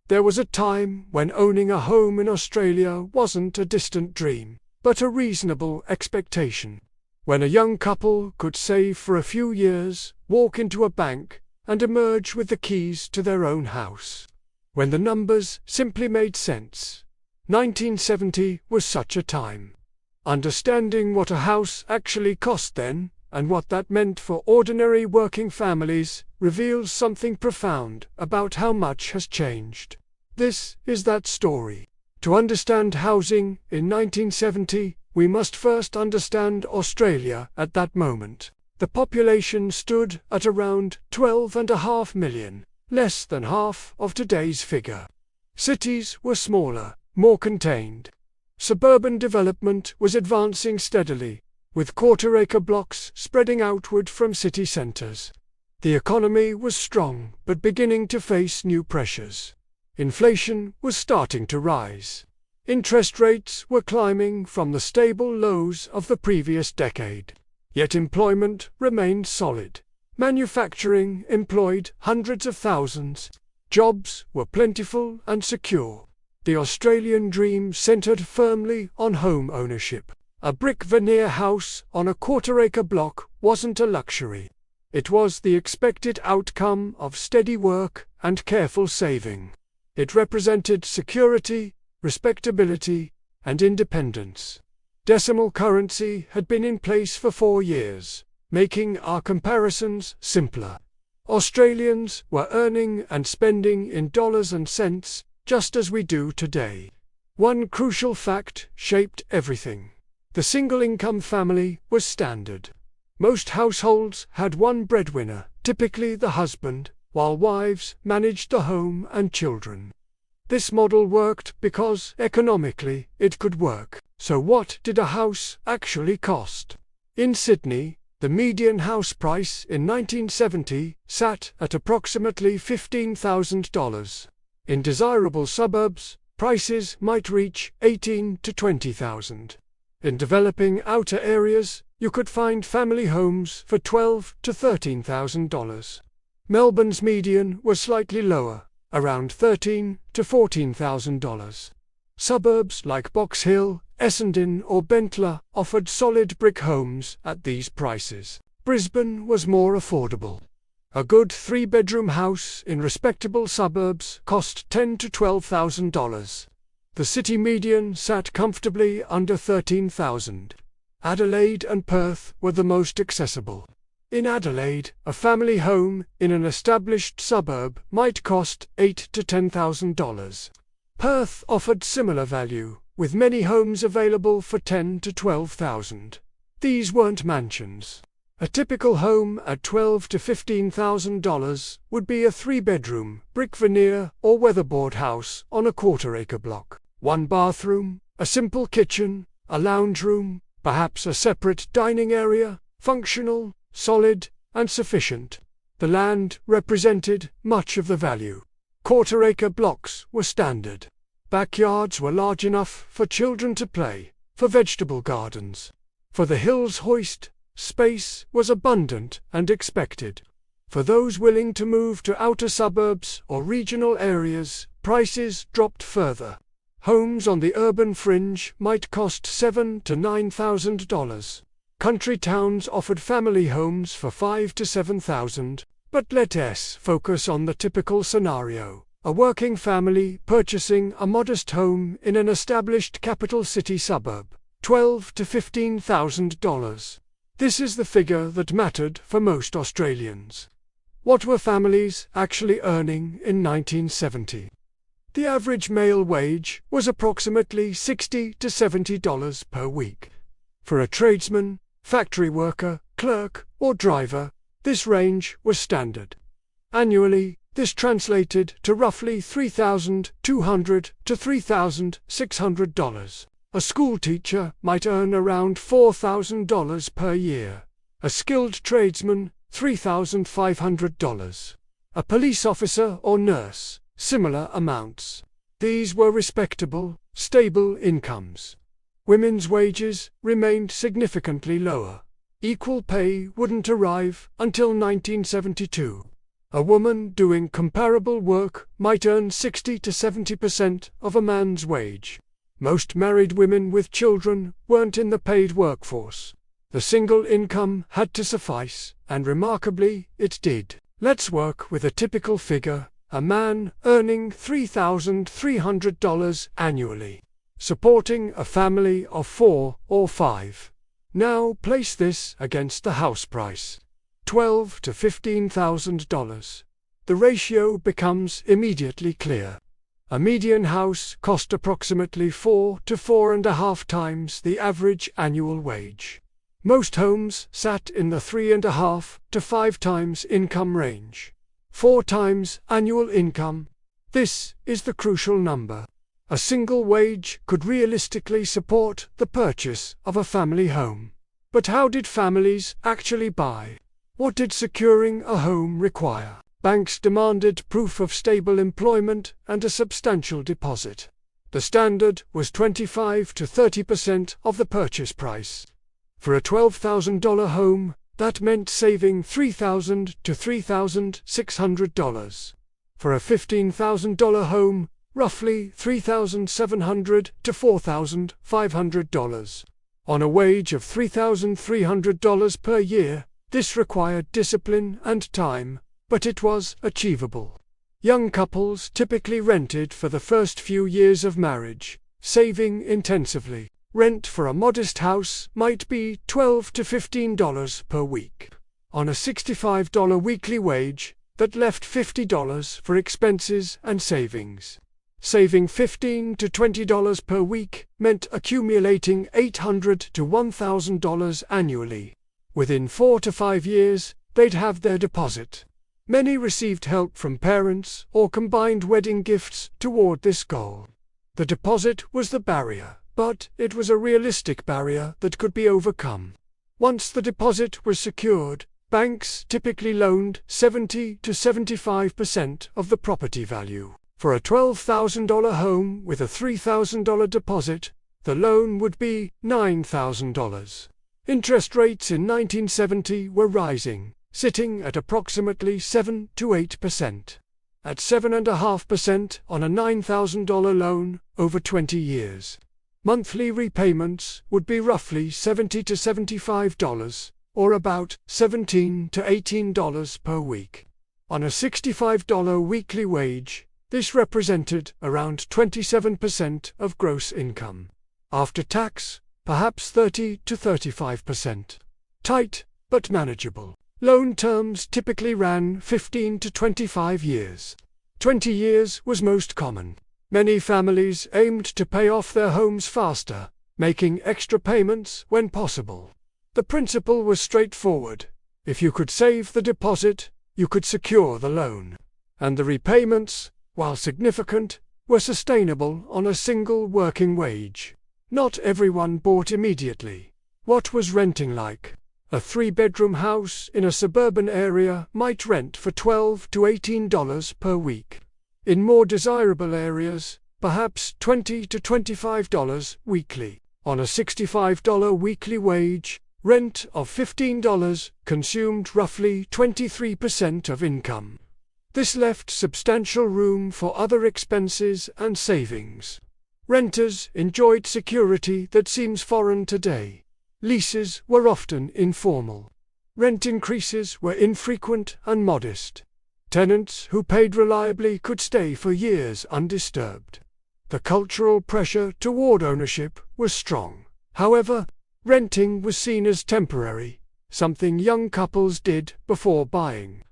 There was a time when owning a home in Australia wasn't a distant dream, but a reasonable expectation. When a young couple could save for a few years, walk into a bank, and emerge with the keys to their own house. When the numbers simply made sense. 1970 was such a time. Understanding what a house actually cost then, and what that meant for ordinary working families, reveals something profound about how much has changed. This is that story. To understand housing in 1970, we must first understand Australia at that moment. The population stood at around 12.5 million, less than half of today's figure. Cities were smaller, more contained. Suburban development was advancing steadily, with quarter-acre blocks spreading outward from city centres. The economy was strong, but beginning to face new pressures. Inflation was starting to rise. Interest rates were climbing from the stable lows of the previous decade. Yet employment remained solid. Manufacturing employed hundreds of thousands. Jobs were plentiful and secure. The Australian dream centred firmly on home ownership. A brick veneer house on a quarter-acre block wasn't a luxury. It was the expected outcome of steady work and careful saving. It represented security, respectability, and independence. Decimal currency had been in place for 4 years, making our comparisons simpler. Australians were earning and spending in dollars and cents, just as we do today. One crucial fact shaped everything. The single-income family was standard. Most households had one breadwinner, typically the husband, while wives managed the home and children. This model worked because, economically, it could work. So what did a house actually cost? In Sydney, the median house price in 1970 sat at approximately $15,000. In desirable suburbs, prices might reach $18,000 to $20,000. In developing outer areas, you could find family homes for $12,000 to $13,000. Melbourne's median was slightly lower, around $13,000 to $14,000. Suburbs like Box Hill, Essendon or Bentler offered solid brick homes at these prices. Brisbane was more affordable. A good 3-bedroom house in respectable suburbs cost $10,000 to $12,000. The city median sat comfortably under $13,000. Adelaide and Perth were the most accessible. In Adelaide, a family home in an established suburb might cost $8,000 to $10,000. Perth offered similar value, with many homes available for $10,000 to $12,000. These weren't mansions. A typical home at $12,000 to $15,000 would be a 3-bedroom, brick veneer or weatherboard house on a quarter-acre block. 1 bathroom, a simple kitchen, a lounge room, perhaps a separate dining area, functional, solid, and sufficient. The land represented much of the value. Quarter-acre blocks were standard. Backyards were large enough for children to play, for vegetable gardens. For the hills hoist, space was abundant and expected. For those willing to move to outer suburbs or regional areas, prices dropped further. Homes on the urban fringe might cost $7,000 to $9,000. Country towns offered family homes for $5,000 to $7,000, but let us focus on the typical scenario. A working family purchasing a modest home in an established capital city suburb, $12,000 to $15,000. This is the figure that mattered for most Australians. What were families actually earning in 1970? The average male wage was approximately $60 to $70 per week. For a tradesman, factory worker, clerk, or driver, this range was standard. Annually, this translated to roughly $3,200 to $3,600. A schoolteacher might earn around $4,000 per year. A skilled tradesman, $3,500. A police officer or nurse, similar amounts. These were respectable, stable incomes. Women's wages remained significantly lower. Equal pay wouldn't arrive until 1972. A woman doing comparable work might earn 60 to 70% of a man's wage. Most married women with children weren't in the paid workforce. The single income had to suffice, and remarkably, it did. Let's work with a typical figure, a man earning $3,300 annually, supporting a family of 4 or 5. Now place this against the house price, $12,000 to $15,000. The ratio becomes immediately clear. A median house cost approximately 4 to 4.5 times the average annual wage. Most homes sat in the 3.5 to 5 times income range. 4 times annual income. This is the crucial number. A single wage could realistically support the purchase of a family home. But how did families actually buy? What did securing a home require? Banks demanded proof of stable employment and a substantial deposit. The standard was 25 to 30% of the purchase price. For a $12,000 home, that meant saving $3,000 to $3,600. For a $15,000 home, roughly $3,700 to $4,500. On a wage of $3,300 per year, this required discipline and time, but it was achievable. Young couples typically rented for the first few years of marriage, saving intensively. Rent for a modest house might be $12 to $15 per week. On a $65 weekly wage, that left $50 for expenses and savings. Saving $15 to $20 per week meant accumulating $800 to $1,000 annually. Within 4 to 5 years, they'd have their deposit. Many received help from parents or combined wedding gifts toward this goal. The deposit was the barrier, but it was a realistic barrier that could be overcome. Once the deposit was secured, banks typically loaned 70 to 75% of the property value. For a $12,000 home with a $3,000 deposit, the loan would be $9,000. Interest rates in 1970 were rising, sitting at approximately 7 to 8%. At 7.5% on a $9,000 loan over 20 years. Monthly repayments would be roughly $70 to $75, or about $17 to $18 per week. On a $65 weekly wage, this represented around 27% of gross income. After tax, perhaps 30 to 35%. Tight, but manageable. Loan terms typically ran 15 to 25 years. 20 years was most common. Many families aimed to pay off their homes faster, making extra payments when possible. The principle was straightforward. If you could save the deposit, you could secure the loan. And the repayments, while significant, were sustainable on a single working wage. Not everyone bought immediately. What was renting like? A 3-bedroom house in a suburban area might rent for $12 to $18 per week. In more desirable areas, perhaps $20 to $25 weekly. On a $65 weekly wage, rent of $15 consumed roughly 23% of income. This left substantial room for other expenses and savings. Renters enjoyed security that seems foreign today. Leases were often informal. Rent increases were infrequent and modest. Tenants who paid reliably could stay for years undisturbed. The cultural pressure toward ownership was strong. However, renting was seen as temporary, something young couples did before buying.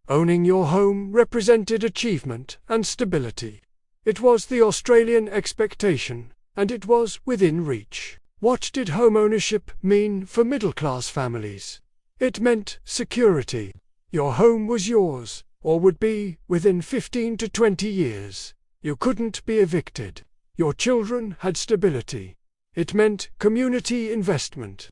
Owning your home represented achievement and stability. It was the Australian expectation, and it was within reach. What did home ownership mean for middle-class families? It meant security. Your home was yours, or would be, within 15 to 20 years. You couldn't be evicted. Your children had stability. It meant community investment.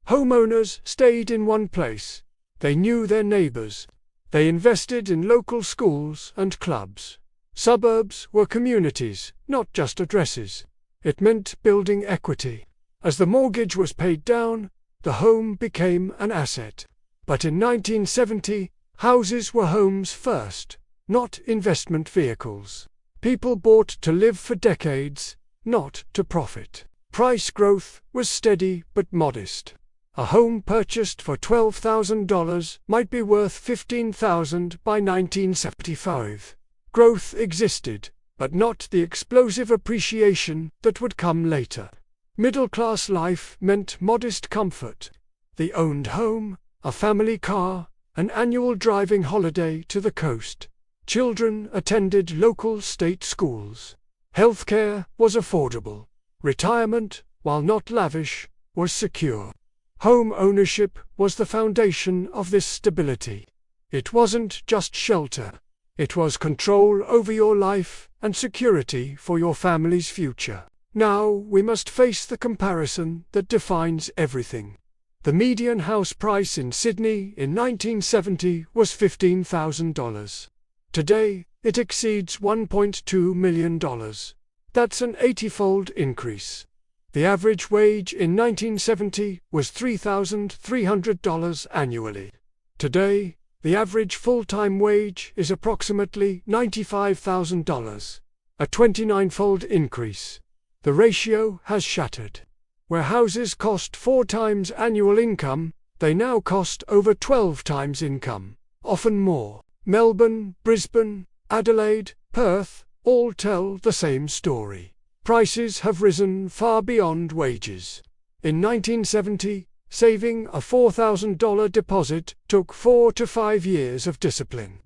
Homeowners stayed in one place. They knew their neighbors. They invested in local schools and clubs. Suburbs were communities, not just addresses. It meant building equity. As the mortgage was paid down, the home became an asset. But in 1970, Houses were homes first, not investment vehicles. People bought to live for decades, not to profit. Price growth was steady but modest. A home purchased for $12,000 might be worth $15,000 by 1975. Growth existed, but not the explosive appreciation that would come later. Middle-class life meant modest comfort. The owned home, a family car, an annual driving holiday to the coast. Children attended local state schools. Healthcare was affordable. Retirement, while not lavish, was secure. Home ownership was the foundation of this stability. It wasn't just shelter. It was control over your life and security for your family's future. Now we must face the comparison that defines everything. The median house price in Sydney in 1970 was $15,000. Today, it exceeds $1.2 million. That's an 80-fold increase. The average wage in 1970 was $3,300 annually. Today, the average full-time wage is approximately $95,000, a 29-fold increase. The ratio has shattered. Where houses cost 4 times annual income, they now cost over 12 times income, often more. Melbourne, Brisbane, Adelaide, Perth, all tell the same story. Prices have risen far beyond wages. In 1970, saving a $4,000 deposit took 4 to 5 years of discipline.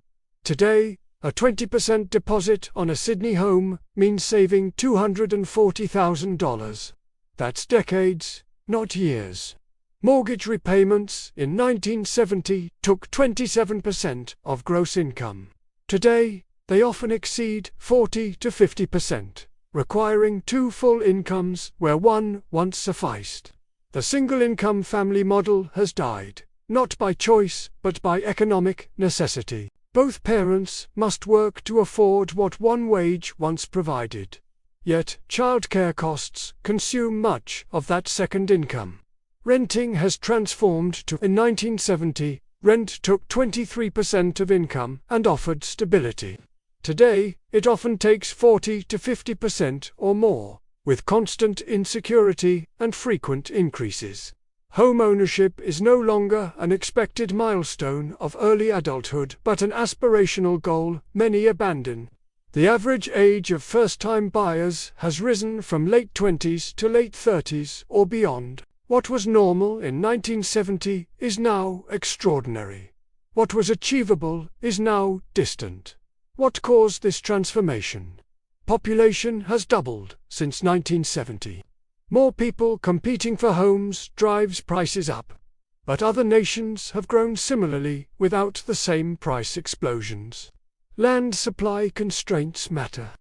Today, a 20% deposit on a Sydney home means saving $240,000. That's decades, not years. Mortgage repayments in 1970 took 27% of gross income. Today, they often exceed 40 to 50%, requiring 2 full incomes where one once sufficed. The single-income family model has died, not by choice but by economic necessity. Both parents must work to afford what one wage once provided. Yet, childcare costs consume much of that second income. Renting has transformed to. In 1970, rent took 23% of income and offered stability. Today, it often takes 40 to 50% or more, with constant insecurity and frequent increases. Home ownership is no longer an expected milestone of early adulthood but an aspirational goal many abandon. The average age of first-time buyers has risen from late 20s to late 30s or beyond. What was normal in 1970 is now extraordinary. What was achievable is now distant. What caused this transformation? Population has doubled since 1970. More people competing for homes drives prices up. But other nations have grown similarly without the same price explosions. Land supply constraints matter.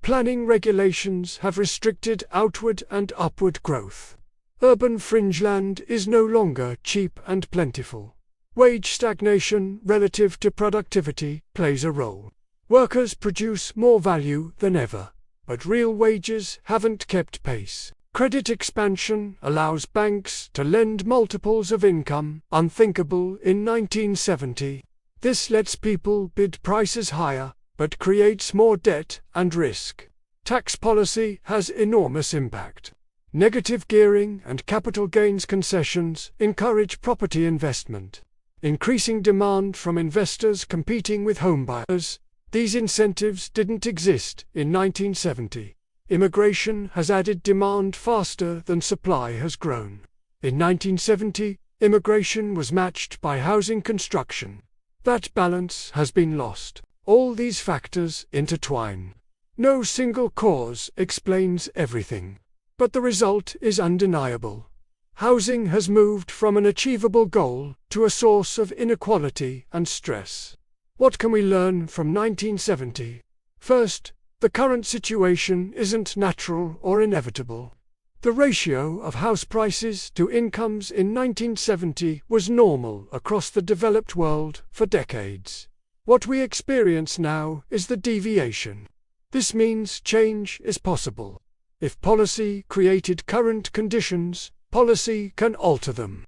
Planning regulations have restricted outward and upward growth. Urban fringeland is no longer cheap and plentiful. Wage stagnation relative to productivity plays a role. Workers produce more value than ever, but real wages haven't kept pace. Credit expansion allows banks to lend multiples of income, unthinkable in 1970. This lets people bid prices higher, but creates more debt and risk. Tax policy has enormous impact. Negative gearing and capital gains concessions encourage property investment. Increasing demand from investors competing with homebuyers. These incentives didn't exist in 1970. Immigration has added demand faster than supply has grown. In 1970, immigration was matched by housing construction. That balance has been lost. All these factors intertwine. No single cause explains everything. But the result is undeniable. Housing has moved from an achievable goal to a source of inequality and stress. What can we learn from 1970? First, the current situation isn't natural or inevitable. The ratio of house prices to incomes in 1970 was normal across the developed world for decades. What we experience now is the deviation. This means change is possible. If policy created current conditions, policy can alter them.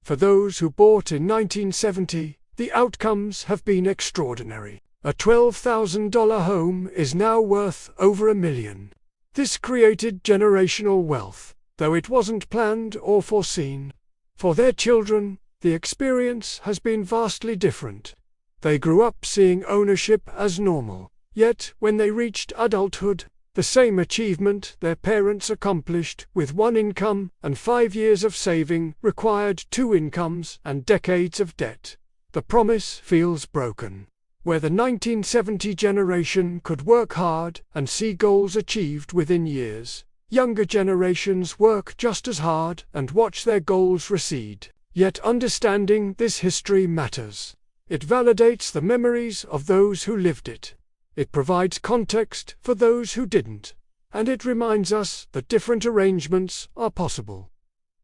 For those who bought in 1970, The outcomes have been extraordinary. A $12,000 home is now worth over $1 million. This created generational wealth, though it wasn't planned or foreseen. For their children, the experience has been vastly different. They grew up seeing ownership as normal, yet when they reached adulthood, the same achievement their parents accomplished with one income and 5 years of saving required 2 incomes and decades of debt. The promise feels broken. Where the 1970 generation could work hard and see goals achieved within years, younger generations work just as hard and watch their goals recede. Yet understanding this history matters. It validates the memories of those who lived it. It provides context for those who didn't. And it reminds us that different arrangements are possible.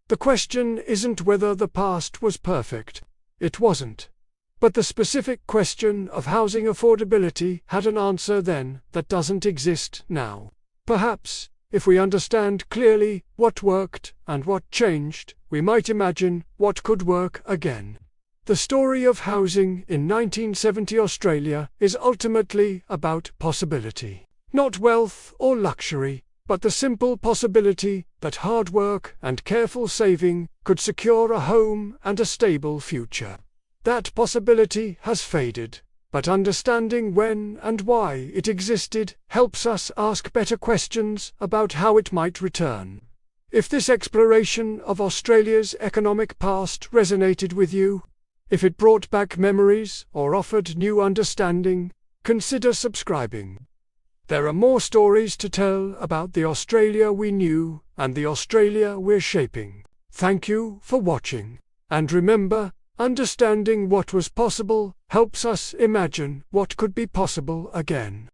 The question isn't whether the past was perfect. It wasn't. But the specific question of housing affordability had an answer then that doesn't exist now. Perhaps, if we understand clearly what worked and what changed, we might imagine what could work again. The story of housing in 1970 Australia is ultimately about possibility. Not wealth or luxury, but the simple possibility that hard work and careful saving could secure a home and a stable future. That possibility has faded, but understanding when and why it existed helps us ask better questions about how it might return. If this exploration of Australia's economic past resonated with you, if it brought back memories or offered new understanding, consider subscribing. There are more stories to tell about the Australia we knew and the Australia we're shaping. Thank you for watching, and remember, understanding what was possible helps us imagine what could be possible again.